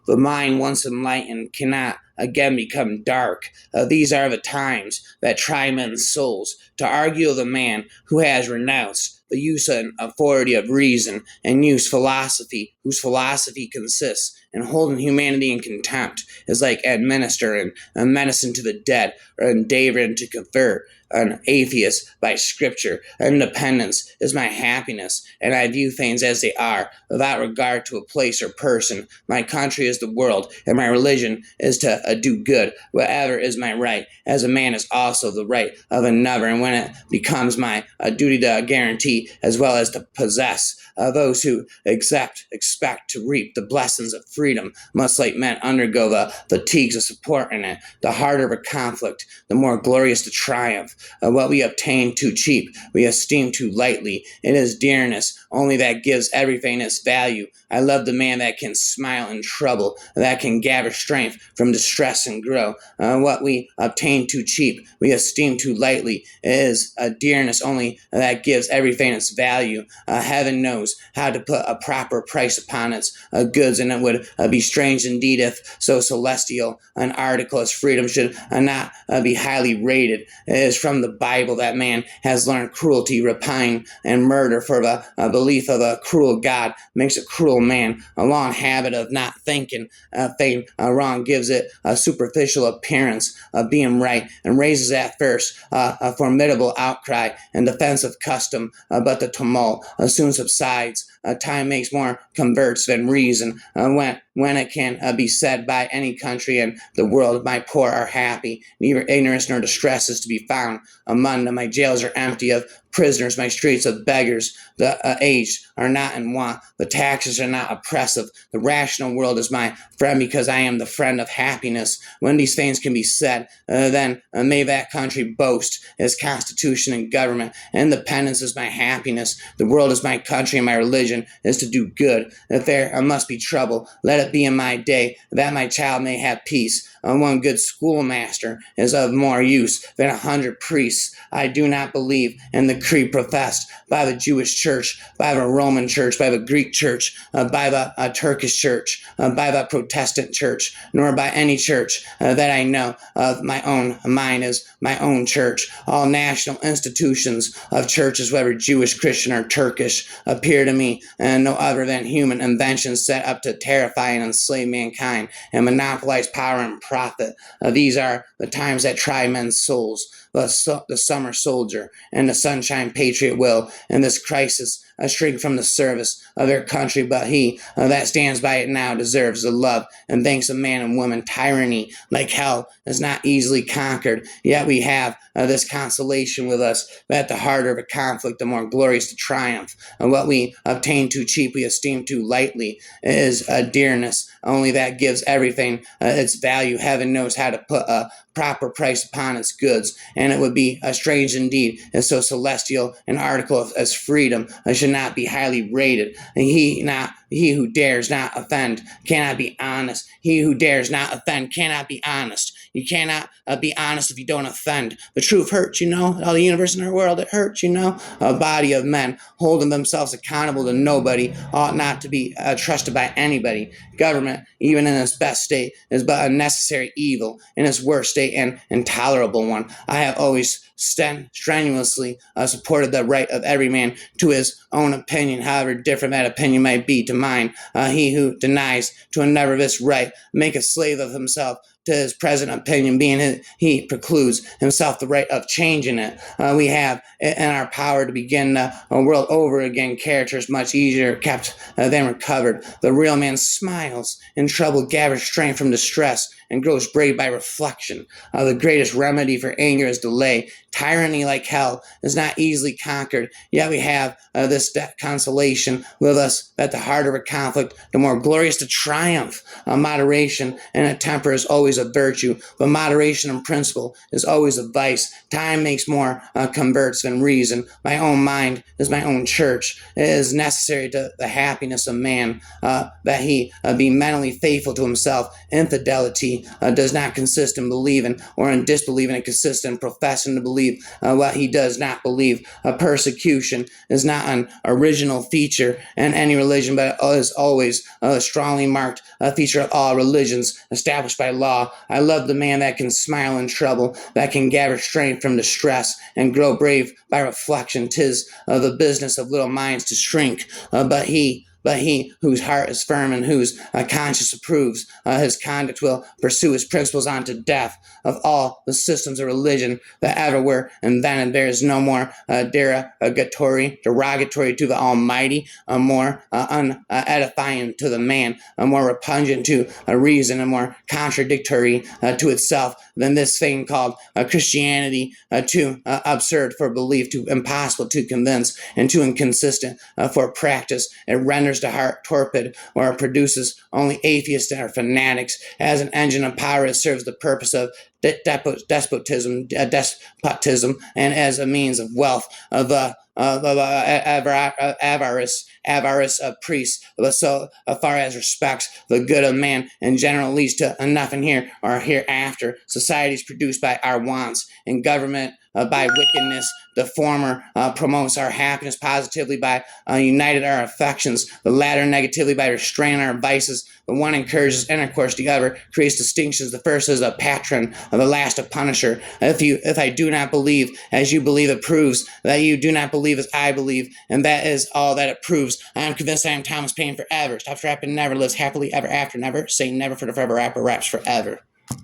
The mind once enlightened cannot again become dark. These are the times that try men's souls. To argue of the man who has renounced the use and authority of reason and use philosophy, whose philosophy consists in holding humanity in contempt, is like administering a medicine to the dead or endeavoring to convert an atheist by scripture. Independence is my happiness, and I view things as they are, without regard to a place or person. My country is the world, and my religion is to do good. Whatever is my right, as a man is also the right of another, and when it becomes my duty to guarantee as well as to possess, those who expect to reap the blessings of freedom must, like men, undergo the fatigues of supporting it. The harder the conflict, the more glorious the triumph. What we obtain too cheap, we esteem too lightly. It is dearness only that gives everything its value. I love the man that can smile in trouble, that can gather strength from distress and grow. What we obtain too cheap, we esteem too lightly. It is a dearness only that gives everything its value. Heaven knows how to put a proper price upon its goods, and it would be strange indeed if so celestial an article as freedom should not be highly rated. It is from the Bible that man has learned cruelty, rapine, and murder, for the belief of a cruel God makes a cruel man. A long habit of not thinking thing wrong gives it a superficial appearance of being right, and raises at first a formidable outcry in defense of custom, but the tumult soon subsides. Time makes more converts than reason. When it can be said by any country in the world, my poor are happy, neither ignorance nor distress is to be found among them. My jails are empty of prisoners, my streets of beggars. The aged are not in want, the taxes are not oppressive. The rational world is my friend, because I am the friend of happiness. When these things can be said, then may that country boast its constitution and government. Independence is my happiness. The world is my country, and my religion is to do good. If there must be trouble, let it be in my day, that my child may have peace. One good schoolmaster is of more use than 100 priests. I do not believe in the creed professed by the Jewish church, by the Roman church, by the Greek church, by the Turkish church, by the Protestant church, nor by any church that I know of my own. Mine is my own church. All national institutions of churches, whether Jewish, Christian, or Turkish, appear to me no other than human inventions set up to terrify and enslave mankind and monopolize power and profit. These are the times that try men's souls. The summer soldier and the sunshine patriot will, in this crisis, shrink from the service of their country, but he that stands by it now deserves the love and thanks of man and woman. Tyranny, like hell, is not easily conquered, yet we have this consolation with us, that the harder the conflict, the more glorious the triumph. And what we obtain too cheap, we esteem too lightly. It is a dearness only that gives everything its value. Heaven knows how to put a proper price upon its goods, and it would be strange indeed if so celestial an article as freedom should not be highly rated. And he who dares not offend cannot be honest. He who dares not offend cannot be honest. You cannot be honest if you don't offend. The truth hurts, all the universe in our world, it hurts, A body of men holding themselves accountable to nobody ought not to be trusted by anybody. Government, even in its best state, is but a necessary evil. In its worst state, an intolerable one. I have always strenuously supported the right of every man to his own opinion, however different that opinion might be to mine. He who denies to another this right, make a slave of himself to his present opinion, being he precludes himself the right of changing it. We have in our power to begin the world over again. Character is much easier kept than recovered. The real man smiles in trouble, gathers strength from distress, and grows brave by reflection. The greatest remedy for anger is delay. Tyranny, like hell, is not easily conquered, yet we have this consolation with us, that the harder a conflict, the more glorious the triumph. Moderation and a temper is always always a virtue, but moderation and principle is always a vice. Time makes more converts than reason. My own mind is my own church. It is necessary to the happiness of man that he be mentally faithful to himself. Infidelity does not consist in believing or in disbelieving. It consists in professing to believe what he does not believe. Persecution is not an original feature in any religion, but is always a strongly marked feature of all religions established by law. I love the man that can smile in trouble, that can gather strength from distress, and grow brave by reflection. 'Tis the business of little minds to shrink, but he whose heart is firm and whose conscience approves his conduct will pursue his principles unto death. Of all the systems of religion that ever were invented, there is no more derogatory to the Almighty, more unedifying to the man, more repugnant to reason, and more contradictory to itself than this thing called Christianity, too absurd for belief, too impossible to convince, and too inconsistent for practice. It renders the heart torpid, or it produces only atheists or fanatics. As an engine of power, it serves the purpose of despotism, and as a means of wealth, of avarice of priests, but so far as respects the good of man in general leads to nothing here or hereafter. Society is produced by our wants, and government by wickedness. The former promotes our happiness positively by uniting our affections, the latter negatively by restraining our vices. The one encourages intercourse, the other creates distinctions. The first is a patron, the last a punisher. If I do not believe as you believe, it proves that you do not believe as I believe, and that is all that it proves. I am convinced I am Thomas Paine forever. Stops rapping, never lives happily ever after. Never say never, for the forever rapper raps forever.